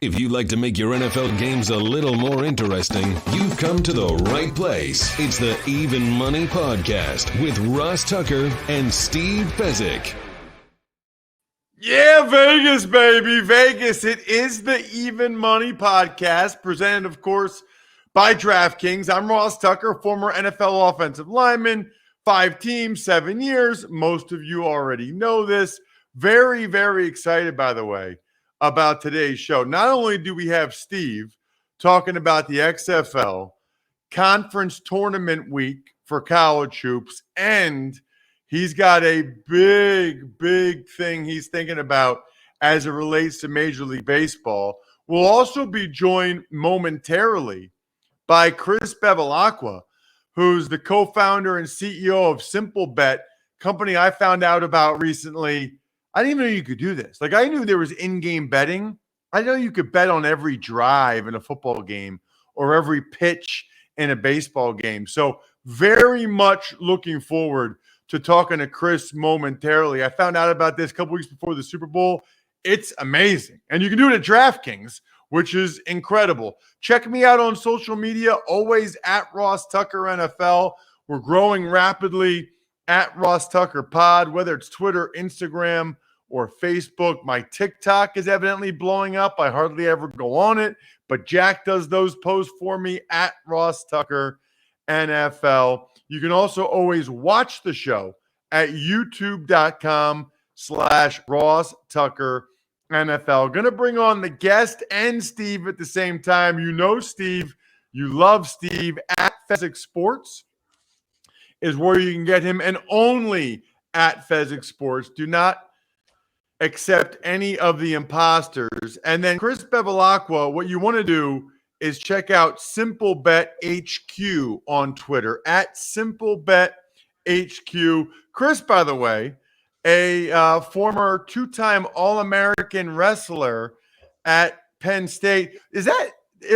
If you'd like to make your NFL games a little more interesting, you've come to the right place. It's the Even Money Podcast with Ross Tucker and Steve Fezzik. Yeah, Vegas, baby. Vegas. It is the Even Money Podcast, presented, of course, by DraftKings. I'm Ross Tucker, former NFL offensive lineman, 5 teams, 7 years. Most of you already know this. Very, very excited, by the way, about today's show. Not only do we have Steve talking about the XFL conference tournament week for college hoops, and he's got a big thing he's thinking about as it relates to Major League Baseball. We'll also be joined momentarily by Chris Bevilacqua, who's the co-founder and CEO of Simplebet, company I found out about recently. I didn't even know you could do this. Like, I knew there was in-game betting. I know you could bet on every drive in a football game or every pitch in a baseball game. So very much looking forward to talking to Chris momentarily. I found out about this a couple weeks before the Super Bowl. It's amazing. And you can do it at DraftKings, which is incredible. Check me out on social media, always at Ross Tucker NFL. We're growing rapidly at Ross Tucker Pod, whether it's Twitter, Instagram, or Facebook. My TikTok is evidently blowing up. I hardly ever go on it, but Jack does those posts for me at Ross Tucker NFL. You can also always watch the show at youtube.com/Ross Tucker NFL. Going to bring on the guest and Steve at the same time. You know Steve. You love Steve. At Fezzik Sports is where you can get him, and only at Fezzik Sports. Do not accept any of the imposters. And then Chris Bevilacqua, what you want to do is check out Simplebet HQ on Twitter, at Simplebet HQ. Chris, by the way, a former 2-time All-American wrestler at Penn State.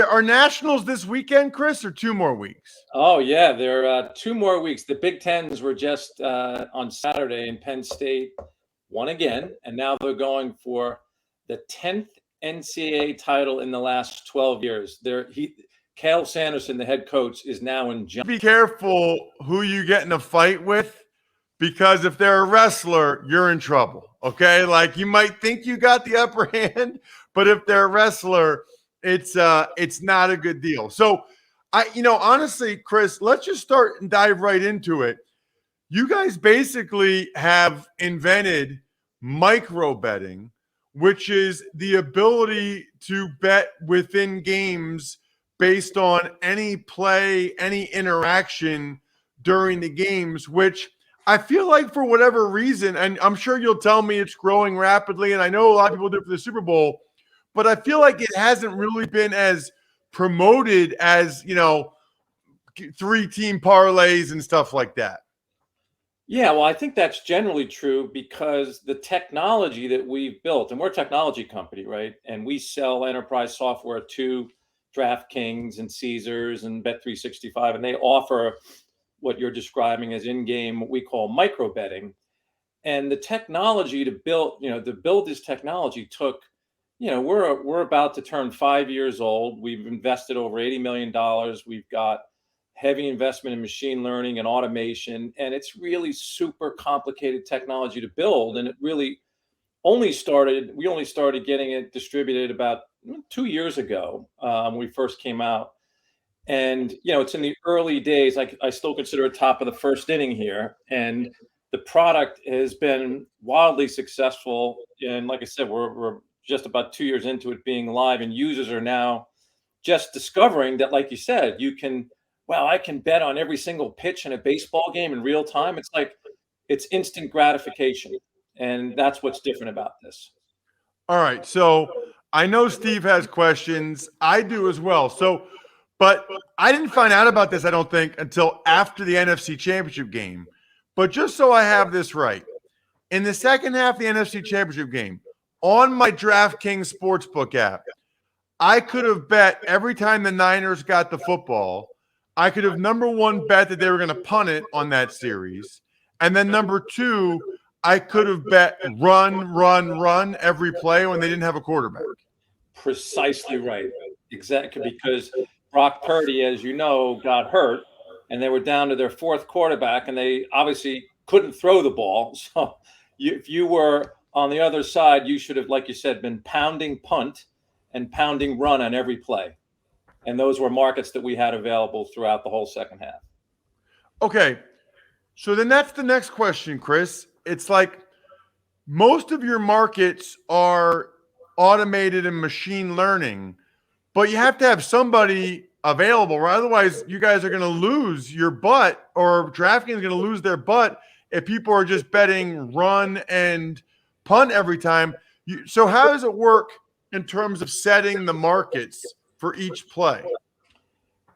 Are nationals this weekend, Chris, or 2 more weeks? Oh, yeah, there are 2 more weeks. The Big Tens were just on Saturday, and Penn State won again, and now they're going for the 10th NCAA title in the last 12 years. Cale Sanderson, the head coach, is now in jump. Be careful who you get in a fight with, because if they're a wrestler, you're in trouble, okay? Like, you might think you got the upper hand, but if they're a wrestler, it's not a good deal. So, honestly, Chris, let's just start and dive right into it. You guys basically have invented micro betting, which is the ability to bet within games based on any play, any interaction during the games, which I feel like for whatever reason, and I'm sure you'll tell me it's growing rapidly, and I know a lot of people do it for the Super Bowl, but I feel like it hasn't really been as promoted as, 3-team parlays and stuff like that. Yeah, well, I think that's generally true because the technology that we've built, and we're a technology company, right? And we sell enterprise software to DraftKings and Caesars and Bet365, and they offer what you're describing as in-game, what we call micro betting. And the technology to build this technology took, we're about to turn 5 years old. We've invested over $80 million. We've got heavy investment in machine learning and automation, and it's really super complicated technology to build. And it really we only started getting it distributed about 2 years ago when we first came out. And, it's in the early days. I still consider it top of the first inning here. And the product has been wildly successful. And like I said, we're just about 2 years into it being live, and users are now just discovering that, like you said, I can bet on every single pitch in a baseball game in real time. It's instant gratification. And that's what's different about this. All right. So I know Steve has questions. I do as well. But I didn't find out about this, I don't think, until after the NFC Championship game. But just so I have this right, in the second half of the NFC Championship game, on my DraftKings Sportsbook app, I could have bet every time the Niners got the football. I could have, number one, bet that they were going to punt it on that series. And then number two, I could have bet run every play when they didn't have a quarterback. precisely right. Exactly, because Brock Purdy, as you know, got hurt, and they were down to their fourth quarterback, and they obviously couldn't throw the ball. So if you were on the other side, you should have, like you said, been pounding punt and pounding run on every play. And those were markets that we had available throughout the whole second half. Okay. So then that's the next question, Chris. It's like most of your markets are automated and machine learning, but you have to have somebody available, right? Otherwise, you guys are going to lose your butt, or DraftKings is going to lose their butt if people are just betting run and punt every time. So how does it work in terms of setting the markets for each play?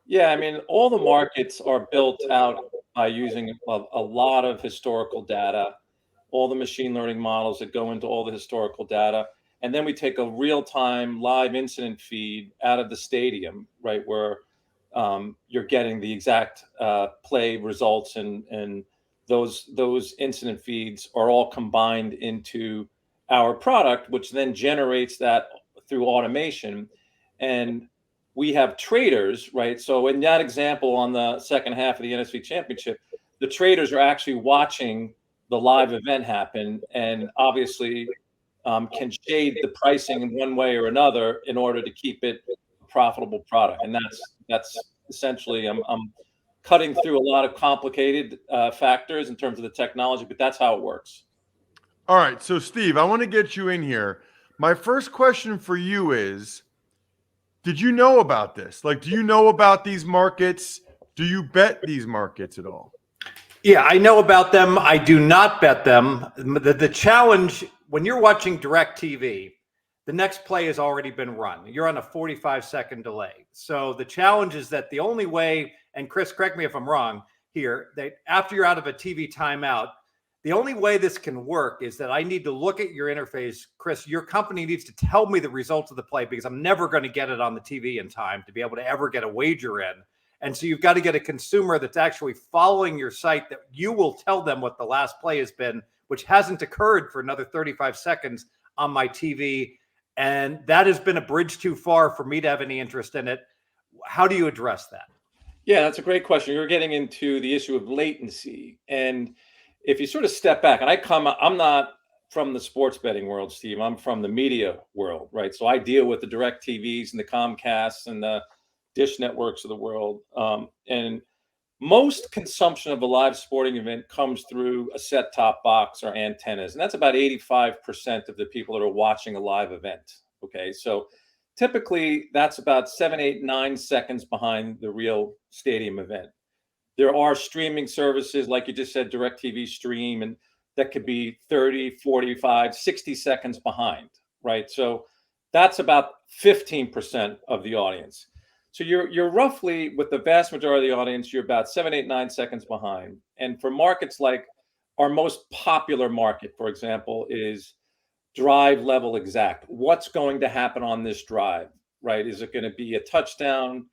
Yeah, I mean, all the markets are built out by using a lot of historical data, all the machine learning models that go into all the historical data. And then we take a real-time live incident feed out of the stadium, right, where you're getting the exact play results, and those incident feeds are all combined into our product, which then generates that through automation. And we have traders, right? So in that example, on the second half of the NFC Championship, the traders are actually watching the live event happen, and obviously can shade the pricing in one way or another in order to keep it a profitable product. And that's essentially, I'm cutting through a lot of complicated factors in terms of the technology, but that's how it works. All right. So, Steve, I want to get you in here. My first question for you is, did you know about this? Like, do you know about these markets? Do you bet these markets at all? Yeah, I know about them. I do not bet them. The challenge when you're watching DirecTV, the next play has already been run. You're on a 45-second delay. So the challenge is that the only way, and Chris, correct me if I'm wrong here, that after you're out of a TV timeout, the only way this can work is that I need to look at your interface. Chris, your company needs to tell me the results of the play, because I'm never going to get it on the TV in time to be able to ever get a wager in. And so you've got to get a consumer that's actually following your site, that you will tell them what the last play has been, which hasn't occurred for another 35 seconds on my TV. And that has been a bridge too far for me to have any interest in it. How do you address that? Yeah, that's a great question. You're getting into the issue of latency. And if you sort of step back, and I'm not from the sports betting world, Steve. I'm from the media world, right? So I deal with the DirecTVs and the Comcasts and the Dish networks of the world. And most consumption of a live sporting event comes through a set-top box or antennas. And that's about 85% of the people that are watching a live event. Okay. So typically that's about 7, 8, 9 seconds behind the real stadium event. There are streaming services, like you just said, DirecTV Stream, and that could be 30, 45, 60 seconds behind, right? So that's about 15% of the audience. So you're roughly, with the vast majority of the audience, you're about 7, 8, 9 seconds behind. And for markets like our most popular market, for example, is drive level exact. What's going to happen on this drive, right? Is it going to be a touchdown,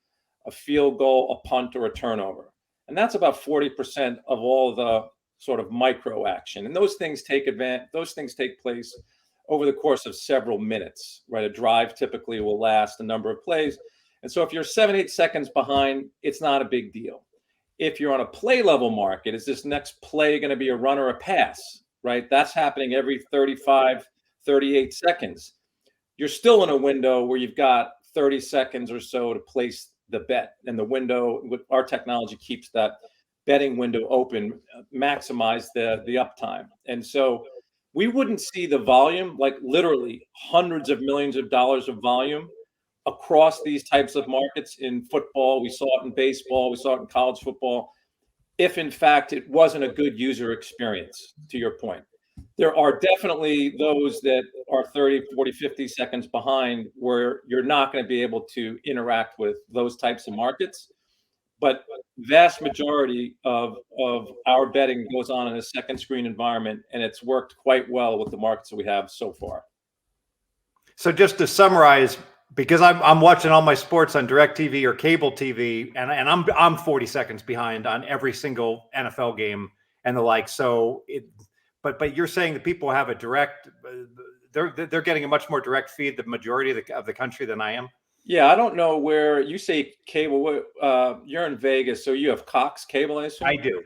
a field goal, a punt, or a turnover? And that's about 40% of all the sort of micro action. And those things take place over the course of several minutes, right? A drive typically will last a number of plays. And so if you're 7, 8 seconds behind, it's not a big deal. If you're on a play level market, is this next play going to be a run or a pass, right? That's happening every 35, 38 seconds. You're still in a window where you've got 30 seconds or so to place the bet, and the window with our technology keeps that betting window open, maximize the uptime. And so we wouldn't see the volume, like literally hundreds of millions of dollars of volume across these types of markets. In football, we saw it in baseball, we saw it in college football, if in fact it wasn't a good user experience, to your point. There are definitely those that are 30, 40, 50 seconds behind where you're not going to be able to interact with those types of markets. But vast majority of our betting goes on in a second screen environment, and it's worked quite well with the markets that we have so far. So just to summarize, because I'm watching all my sports on DirecTV or cable TV, and I'm 40 seconds behind on every single NFL game and the like. So but you're saying that people have they're they're getting a much more direct feed, the majority of the country, than I am. Yeah, I don't know where you say cable. You're in Vegas, so you have Cox cable, I assume? I do.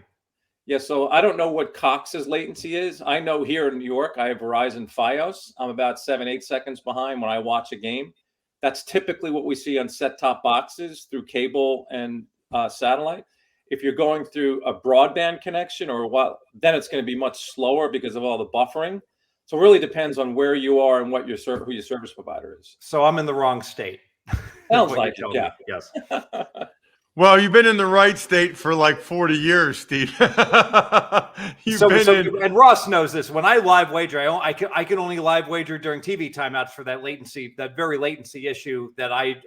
Yeah, so I don't know what Cox's latency is. I know here in New York, I have Verizon Fios. I'm about 7-8 seconds behind when I watch a game. That's typically what we see on set-top boxes through cable and satellite. If you're going through a broadband connection or what, then it's going to be much slower because of all the buffering. So it really depends on where you are and what who your service provider is. So I'm in the wrong state. Sounds like it, yeah. Yes. Well, you've been in the right state for like 40 years, Steve. And Ross knows this. When I live wager, I can only live wager during TV timeouts for that latency, that very latency issue that I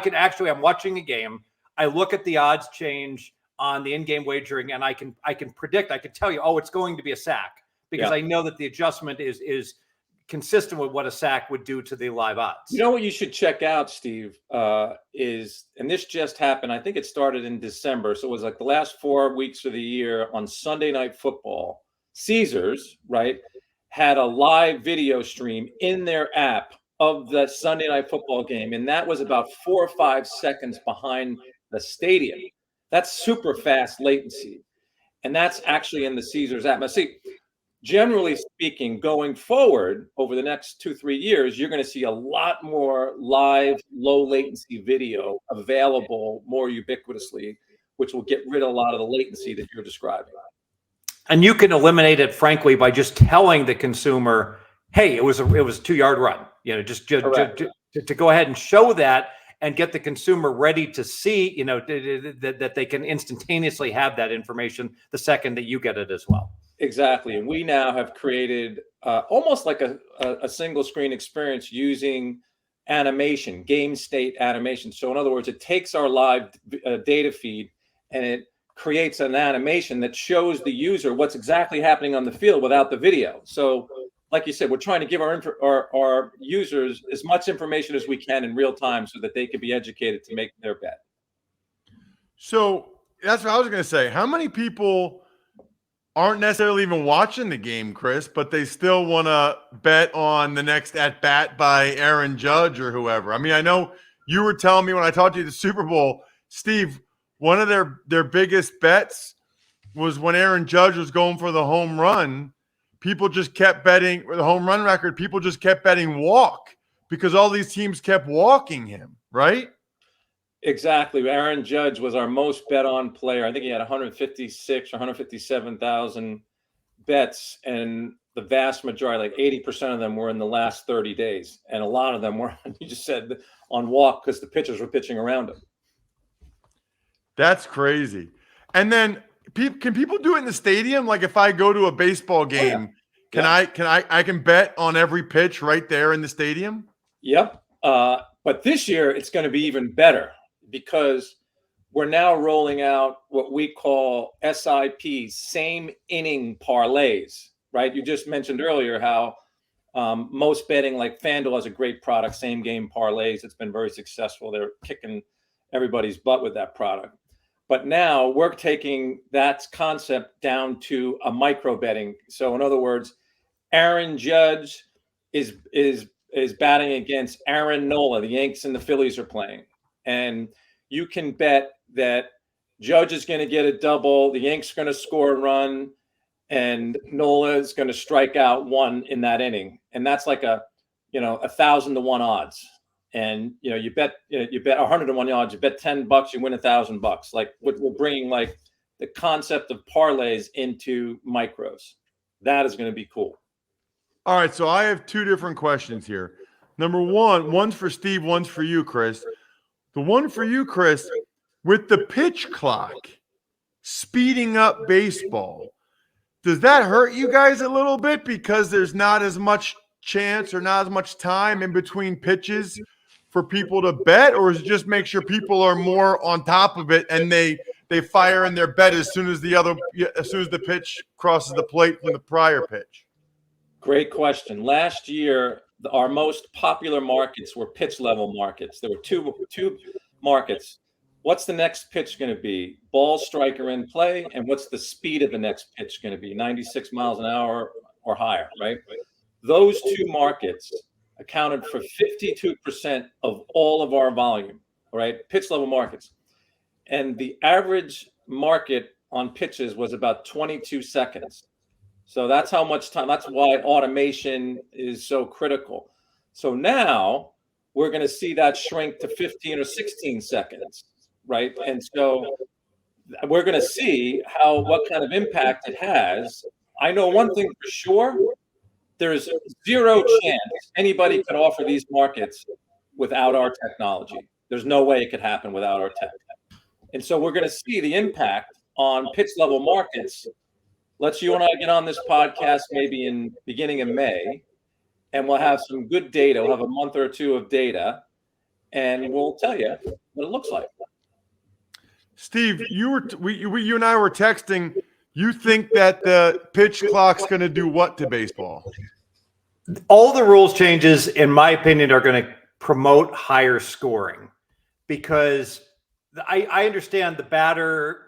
can actually, I'm watching a game. I look at the odds change on the in-game wagering, and I can predict, I can tell you, oh, it's going to be a sack, because I know that the adjustment is consistent with what a sack would do to the live odds. You know what you should check out, Steve, is, and this just happened, I think it started in December, so it was like the last 4 weeks of the year. On Sunday Night Football, Caesars, right, had a live video stream in their app of the Sunday Night Football game, and that was about 4 or 5 seconds behind the stadium. That's super fast latency, and that's actually in the Caesars app. Now, see, generally speaking, going forward over the next 2-3 years, you're going to see a lot more live, low latency video available more ubiquitously, which will get rid of a lot of the latency that you're describing. And you can eliminate it, frankly, by just telling the consumer, "Hey, it was a 2-yard run." You know, just to go ahead and show that and get the consumer ready to see, you know, that they can instantaneously have that information the second that you get it as well. Exactly. And we now have created almost like a single screen experience using animation, game state animation. So in other words, it takes our live data feed and it creates an animation that shows the user what's exactly happening on the field without the video. So like you said, we're trying to give our users as much information as we can in real time so that they can be educated to make their bet. So that's what I was going to say. How many people aren't necessarily even watching the game, Chris, but they still want to bet on the next at bat by Aaron Judge or whoever? I mean, I know you were telling me when I talked to you at the Super Bowl, Steve, one of their biggest bets was when Aaron Judge was going for the home run. People just kept betting, or the home run record, people just kept betting walk because all these teams kept walking him, right? Exactly. Aaron Judge was our most bet on player. I think he had 156 or 157,000 bets, and the vast majority, like 80% of them, were in the last 30 days. And a lot of them were, you just said, on walk because the pitchers were pitching around him. That's crazy. And then can people do it in the stadium? Like if I go to a baseball game, I can bet on every pitch right there in the stadium? Yep. But this year it's going to be even better because we're now rolling out what we call SIPs, same inning parlays, right? You just mentioned earlier how most betting, like FanDuel has a great product, Same Game Parlays. It's been very successful. They're kicking everybody's butt with that product. But now we're taking that concept down to a micro betting. So in other words, Aaron Judge is batting against Aaron Nola. The Yankees and the Phillies are playing. And you can bet that Judge is going to get a double, the Yankees are going to score a run, and Nola is going to strike out one in that inning. And that's like 1,000 to 1 odds. And you bet 100 to 1 odds, you bet $10, you win $1,000. Like we're bringing like the concept of parlays into micros. That is going to be cool. All right, so I have two different questions here. Number one, one's for Steve, one's for you, Chris. The one for you, Chris, with the pitch clock speeding up baseball, does that hurt you guys a little bit because there's not as much chance or not as much time in between pitches for people to bet, or does it just make sure people are more on top of it and they fire in their bet as soon as the pitch crosses the plate from the prior pitch? Great question. Last year, our most popular markets were pitch level markets. There were two markets. What's the next pitch going to be? Ball striker in play, and what's the speed of the next pitch going to be? 96 miles an hour or higher, right? Those two markets accounted for 52% of all of our volume, right? Pitch level markets. And the average market on pitches was about 22 seconds. So that's how much time, that's why automation is so critical. So now we're going to see that shrink to 15 or 16 seconds, right? And so we're going to see what kind of impact it has. I know one thing for sure, there's zero chance anybody could offer these markets without our technology. There's no way it could happen without our tech. And so we're going to see the impact on pitch level markets. Let's you and I get on this podcast maybe in beginning of May, and we'll have some good data. We'll have a month or two of data, and we'll tell you what it looks like. Steve, you and I were texting. You think that the pitch clock's going to do what to baseball? All the rules changes, in my opinion, are going to promote higher scoring, because I understand the batter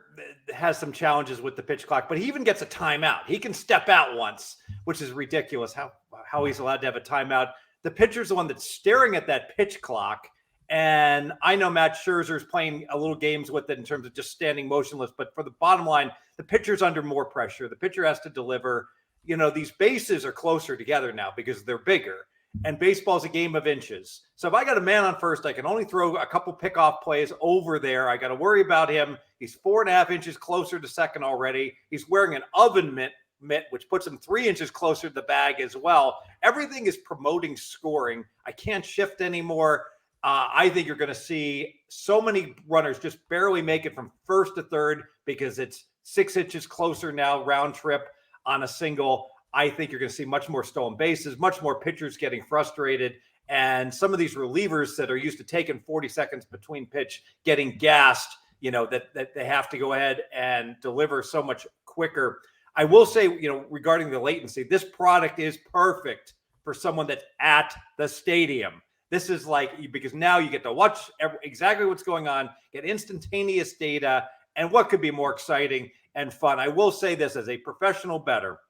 has some challenges with the pitch clock, but he even gets a timeout. He can step out once, which is ridiculous how he's allowed to have a timeout. The pitcher's the one that's staring at that pitch clock. And I know Matt Scherzer's playing a little games with it in terms of just standing motionless. But for the bottom line, the pitcher's under more pressure. The pitcher has to deliver. You know, these bases are closer together now because they're bigger. And baseball's a game of inches. So if I got a man on first, I can only throw a couple pickoff plays over there. I got to worry about him. He's 4.5 inches closer to second already. He's wearing an oven mitt, which puts him 3 inches closer to the bag as well. Everything is promoting scoring. I can't shift anymore. I think you're going to see so many runners just barely make it from first to third because it's 6 inches closer now, round trip on a single. I think you're going to see much more stolen bases, much more pitchers getting frustrated, and some of these relievers that are used to taking 40 seconds between pitch getting gassed, you know, that they have to go ahead and deliver so much quicker. I will say, you know, regarding the latency, this product is perfect for someone that's at the stadium. This is like, because now you get to watch exactly what's going on, get instantaneous data, and what could be more exciting and fun. I will say this as a professional bettor,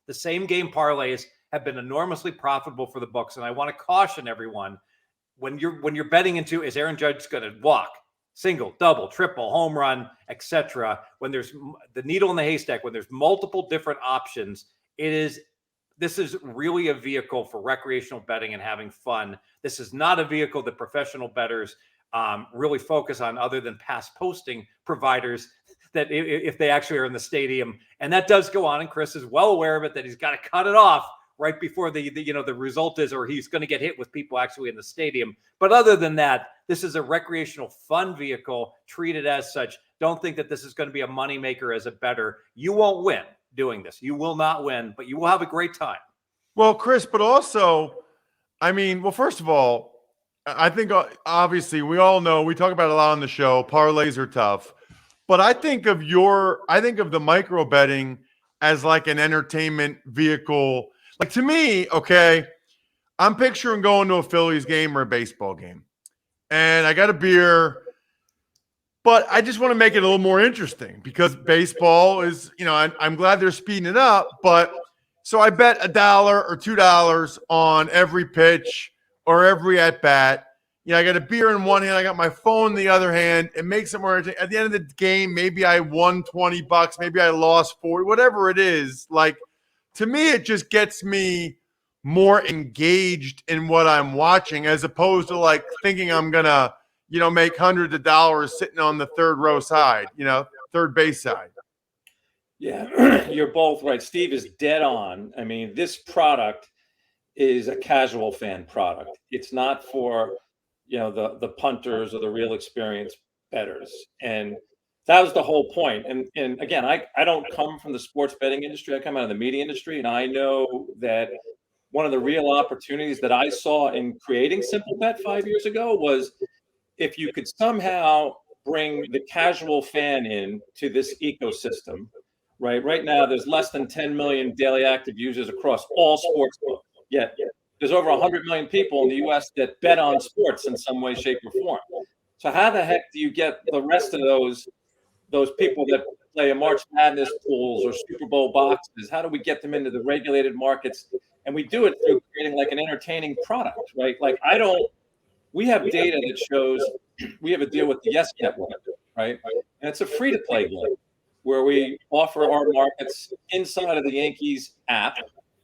the same game parlays have been enormously profitable for the books. And I want to caution everyone, when you're betting into, is Aaron Judge going to walk, single, double, triple, home run, etc., when there's the needle in the haystack, when there's multiple different options, this is really a vehicle for recreational betting and having fun. This is not a vehicle that professional bettors really focus on, other than past posting providers that if they actually are in the stadium. And that does go on, and Chris is well aware of it, that he's got to cut it off right before the result is, or he's going to get hit with people actually in the stadium. But other than that, this is a recreational fun vehicle, treated as such. Don't think that this is going to be a moneymaker as a bettor. You won't win doing this. You will not win, but you will have a great time. Well, Chris, but also, I mean, well, first of all, I think obviously we all know, we talk about it a lot on the show, parlays are tough. But I think of the micro betting as like an entertainment vehicle. Like, to me, okay, I'm picturing going to a Phillies game or a baseball game, and I got a beer, but I just want to make it a little more interesting because baseball is, you know, I'm glad they're speeding it up, but so I bet $1 or $2 on every pitch or every at bat. You know, I got a beer in one hand, I got my phone in the other hand. It makes it more interesting. At the end of the game, maybe I won $20, maybe I lost 40, whatever it is. Like, to me, it just gets me more engaged in what I'm watching, as opposed to like thinking I'm gonna, you know, make hundreds of dollars sitting on the third row side, you know, third base side. Yeah, you're both right. Steve is dead on. I mean, this product is a casual fan product. It's not for, you know, the punters or the real experienced bettors. And that was the whole point. And again, I don't come from the sports betting industry. I come out of the media industry, and I know that one of the real opportunities that I saw in creating Simplebet 5 years ago was if you could somehow bring the casual fan in to this ecosystem. Right now, there's less than 10 million daily active users across all sports books. Yet there's over 100 million people in the U.S. that bet on sports in some way, shape, or form. So how the heck do you get the rest of those people that play a March Madness pools or Super Bowl boxes? How do we get them into the regulated markets And we do it through creating like an entertaining product, right? Like we have data that shows we have a deal with the Yes Network, right? And it's a free-to-play game where we offer our markets inside of the Yankees app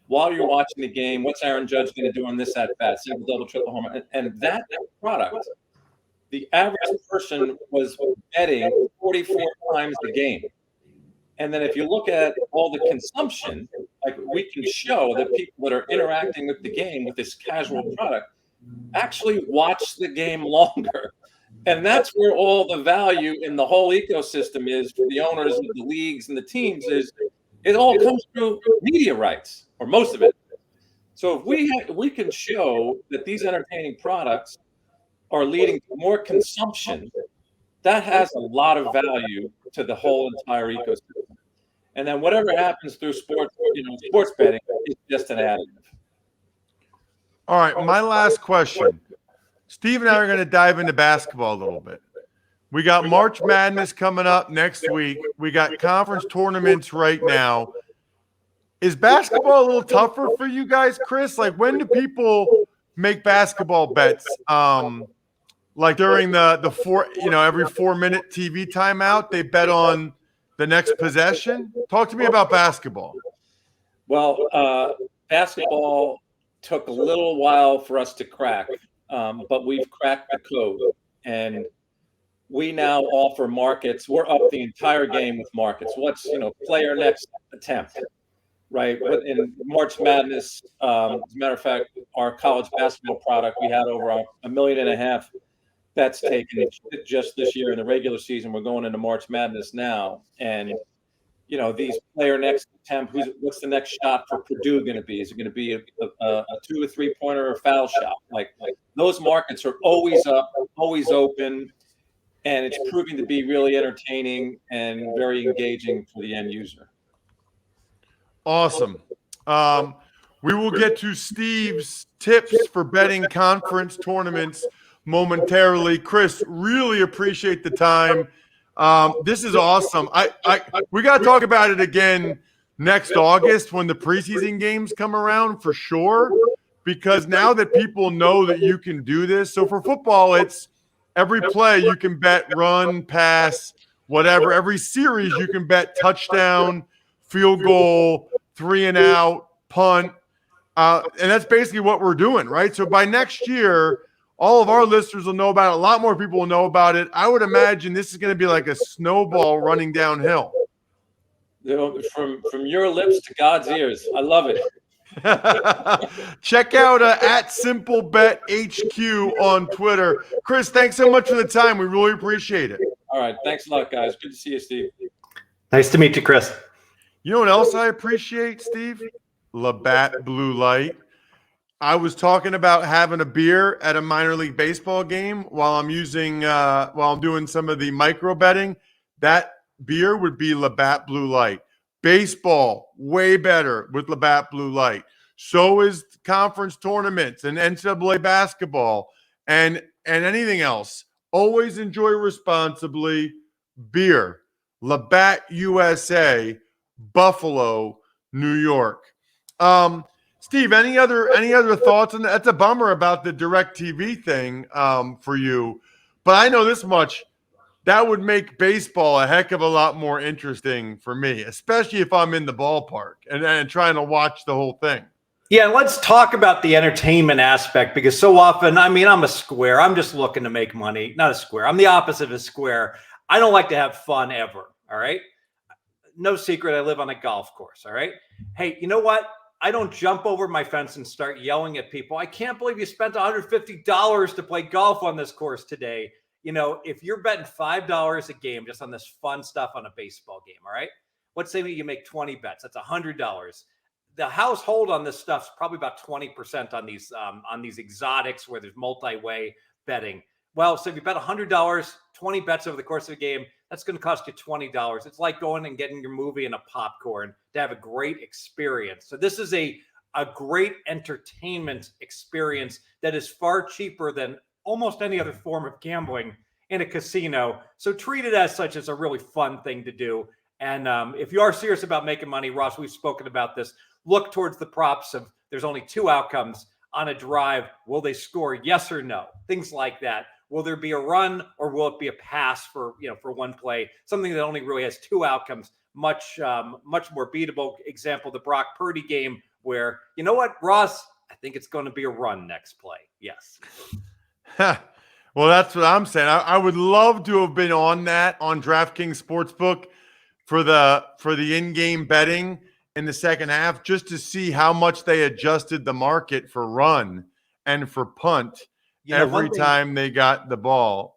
while you're watching the game. What's Aaron Judge going to do on this at bat? Single, double, triple home run. And that product, the average person was betting 44 times the game. And then if you look at all the consumption, like we can show that people that are interacting with the game with this casual product actually watch the game longer. And that's where all the value in the whole ecosystem is for the owners of the leagues and the teams. Is it all comes through media rights, or most of it. So if we can show that these entertaining products are leading to more consumption, that has a lot of value to the whole entire ecosystem. And then whatever happens through sports, sports betting is just an additive. All right, my last question. Steve and I are going to dive into basketball a little bit. We got March Madness coming up next week. We got conference tournaments right now. Is basketball a little tougher for you guys, Chris? Like, when do people make basketball bets? Like during the every 4-minute TV timeout, they bet on the next possession. Talk to me about basketball. Well, basketball took a little while for us to crack, but we've cracked the code, and we now offer markets. We're up the entire game with markets. What's player next attempt, right? In March Madness, as a matter of fact, our college basketball product, we had over 1.5 million bets taken just this year in the regular season. We're going into March Madness now, and these player next attempt. What's the next shot for Purdue going to be? Is it going to be a 2 or 3-pointer or a foul shot? Like those markets are always up, always open, and it's proving to be really entertaining and very engaging for the end user. Awesome. We will get to Steve's tips for betting conference tournaments momentarily. Chris, really appreciate the time. This is awesome. We got to talk about it again next August when the preseason games come around for sure, because now that people know that you can do this. So for football, it's every play you can bet run, pass, whatever. Every series you can bet touchdown, field goal, 3 and out, punt. And that's basically what we're doing, right? So by next year, all of our listeners will know about it. A lot more people will know about it. I would imagine this is going to be like a snowball running downhill. From your lips to God's ears. I love it. Check out at Simplebet HQ on Twitter. Chris, thanks so much for the time. We really appreciate it. All right. Thanks a lot, guys. Good to see you, Steve. Nice to meet you, Chris. You know what else I appreciate, Steve? Labatt Blue Light. I was talking about having a beer at a minor league baseball game while I'm doing some of the micro betting. That beer would be Labatt Blue Light. Baseball, way better with Labatt Blue Light. So is conference tournaments and NCAA basketball and anything else. Always enjoy responsibly. Beer, Labatt USA, Buffalo, New York. Steve, any other thoughts? And that's a bummer about the DirecTV thing for you. But I know this much. That would make baseball a heck of a lot more interesting for me, especially if I'm in the ballpark and trying to watch the whole thing. Yeah, let's talk about the entertainment aspect, because so often, I'm a square. I'm just looking to make money, not a square. I'm the opposite of a square. I don't like to have fun ever, all right? No secret, I live on a golf course, all right? Hey, you know what? I don't jump over my fence and start yelling at people. I can't believe you spent $150 to play golf on this course today. If you're betting $5 a game just on this fun stuff on a baseball game, all right? Let's say you make 20 bets. That's $100. The household on this stuff's probably about 20% on these exotics where there's multi-way betting. Well, so if you bet $100, 20 bets over the course of a game, that's going to cost you $20. It's like going and getting your movie and a popcorn to have a great experience. So this is a great entertainment experience that is far cheaper than almost any other form of gambling in a casino. So treat it as such. As a really fun thing to do. And if you are serious about making money, Ross, we've spoken about this. look towards the props of there's only two outcomes on a drive. Will they score? Yes or no? Things like that. Will there be a run or will it be a pass for one play? Something that only really has two outcomes. Much more beatable. Example, the Brock Purdy game where, you know what, Ross, I think it's going to be a run next play. Yes. Well, that's what I'm saying. I would love to have been on that on DraftKings Sportsbook for the in-game betting in the second half, just to see how much they adjusted the market for run and for punt every time they got the ball.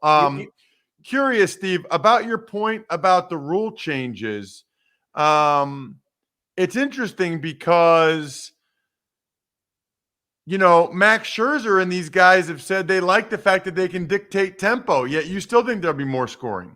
Curious, Steve, about your point about the rule changes. It's interesting because, Max Scherzer and these guys have said they like the fact that they can dictate tempo, yet you still think there'll be more scoring.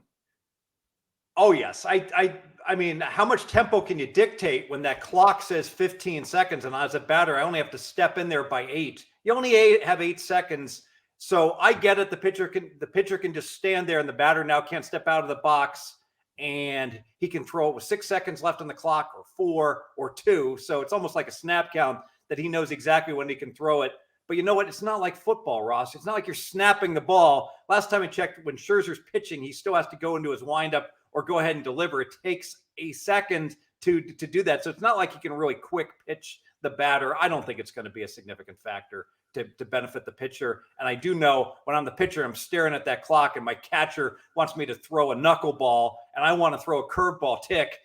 Oh, yes. I mean, how much tempo can you dictate when that clock says 15 seconds and as a batter, I only have to step in there by 8. You only have 8 seconds. So I get it. The pitcher can just stand there and the batter now can't step out of the box and he can throw it with 6 seconds left on the clock or 4 or 2. So it's almost like a snap count that he knows exactly when he can throw it. But you know what? It's not like football, Ross. It's not like you're snapping the ball. Last time I checked, when Scherzer's pitching, he still has to go into his windup or go ahead and deliver. It takes a second to do that. So it's not like you can really quick pitch the batter. I don't think it's going to be a significant factor to benefit the pitcher. And I do know when I'm the pitcher, I'm staring at that clock and my catcher wants me to throw a knuckleball and I want to throw a curveball tick,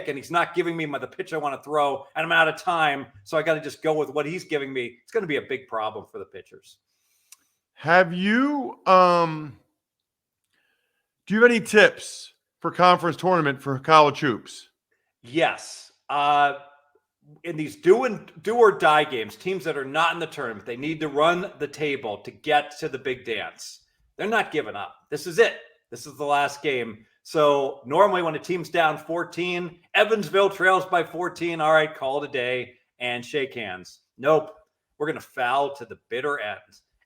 and he's not giving me the pitch I want to throw, and I'm out of time. So I got to just go with what he's giving me. It's going to be a big problem for the pitchers. Have you, do you have any tips for conference tournament for college hoops? Yes. In these do or die games, teams that are not in the tournament, they need to run the table to get to the big dance. They're not giving up. This is it. This is the last game. So normally when a team's down 14, Evansville trails by 14. All right, call it a day and shake hands. Nope. We're going to foul to the bitter end.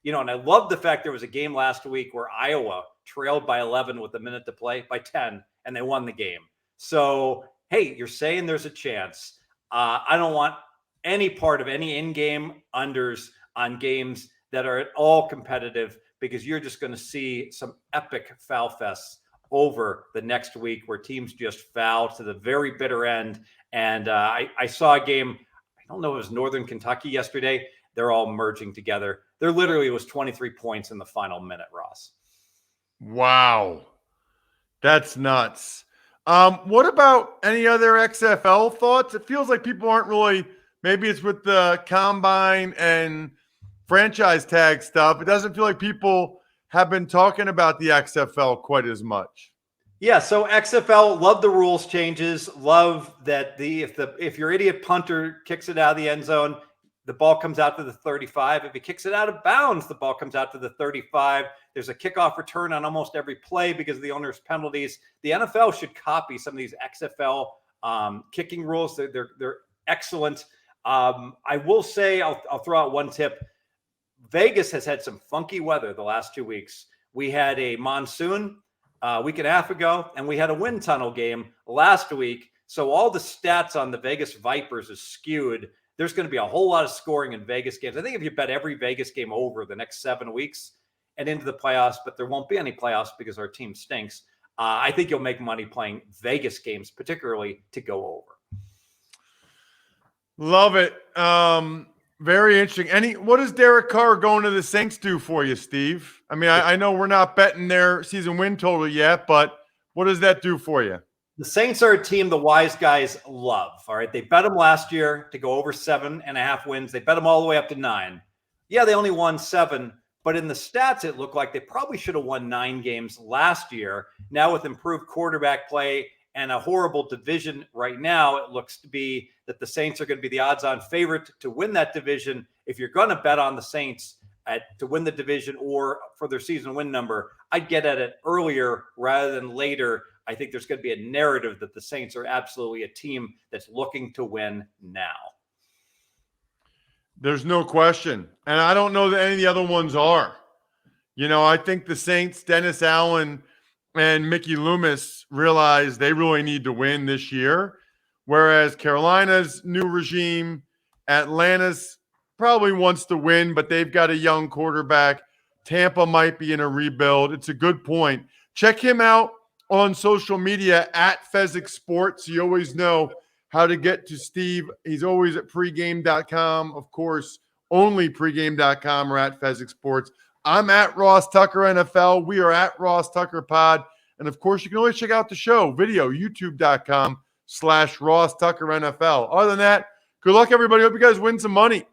And I love the fact there was a game last week where Iowa trailed by 11 with a minute to play, by 10, and they won the game. So, hey, you're saying there's a chance. I don't want any part of any in-game unders on games that are at all competitive, because you're just going to see some epic foul fests over the next week where teams just foul to the very bitter end. And I saw a game, I don't know if it was Northern Kentucky yesterday. They're all merging together. There literally was 23 points in the final minute, Ross. Wow. That's nuts. What about any other XFL thoughts? It feels like people aren't really, maybe it's with the combine and franchise tag stuff. It doesn't feel like people have been talking about the XFL quite as much. Yeah, so XFL, love the rules changes. Love that if your idiot punter kicks it out of the end zone, the ball comes out to the 35. If he kicks it out of bounds, the ball comes out to the 35. There's a kickoff return on almost every play because of the owner's penalties. The NFL should copy some of these XFL kicking rules. They're excellent. I will say, I'll throw out one tip. Vegas has had some funky weather the last 2 weeks. We had a monsoon a week and a half ago, and we had a wind tunnel game last week. So all the stats on the Vegas Vipers is skewed. There's going to be a whole lot of scoring in Vegas games. I think if you bet every Vegas game over the next 7 weeks and into the playoffs, but there won't be any playoffs because our team stinks, I think you'll make money playing Vegas games, particularly to go over. Love it. Very interesting. What does Derek Carr going to the Saints do for you, Steve? I mean, I know we're not betting their season win total yet, but what does that do for you? The Saints are a team the wise guys love. All right. They bet them last year to go over 7.5 wins. They bet them all the way up to 9. Yeah, they only won 7, but in the stats, it looked like they probably should have won 9 games last year. Now with improved quarterback play and a horrible division right now, it looks to be that the Saints are going to be the odds-on favorite to win that division. If you're going to bet on the Saints to win the division or for their season win number, I'd get at it earlier rather than later. I think there's going to be a narrative that the Saints are absolutely a team that's looking to win now. There's no question. And I don't know that any of the other ones are. I think the Saints, Dennis Allen and Mickey Loomis realize they really need to win this year. Whereas Carolina's new regime Atlanta's probably wants to win, but they've got a young quarterback. Tampa might be in a rebuild. It's a good point. Check him out on social media at Fezzik Sports. You always know how to get to Steve. He's always at pregame.com. Of course, only pregame.com or at Fezzik Sports. I'm at Ross Tucker NFL. We are at Ross Tucker Pod. And of course, you can always check out the show, video, youtube.com/Ross Tucker NFL. Other than that, good luck, everybody. Hope you guys win some money.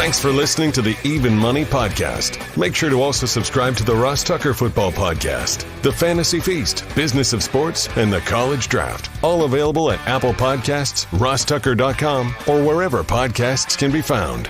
Thanks for listening to the Even Money Podcast. Make sure to also subscribe to the Ross Tucker Football Podcast, The Fantasy Feast, Business of Sports, and the College Draft. All available at Apple Podcasts, rosstucker.com, or wherever podcasts can be found.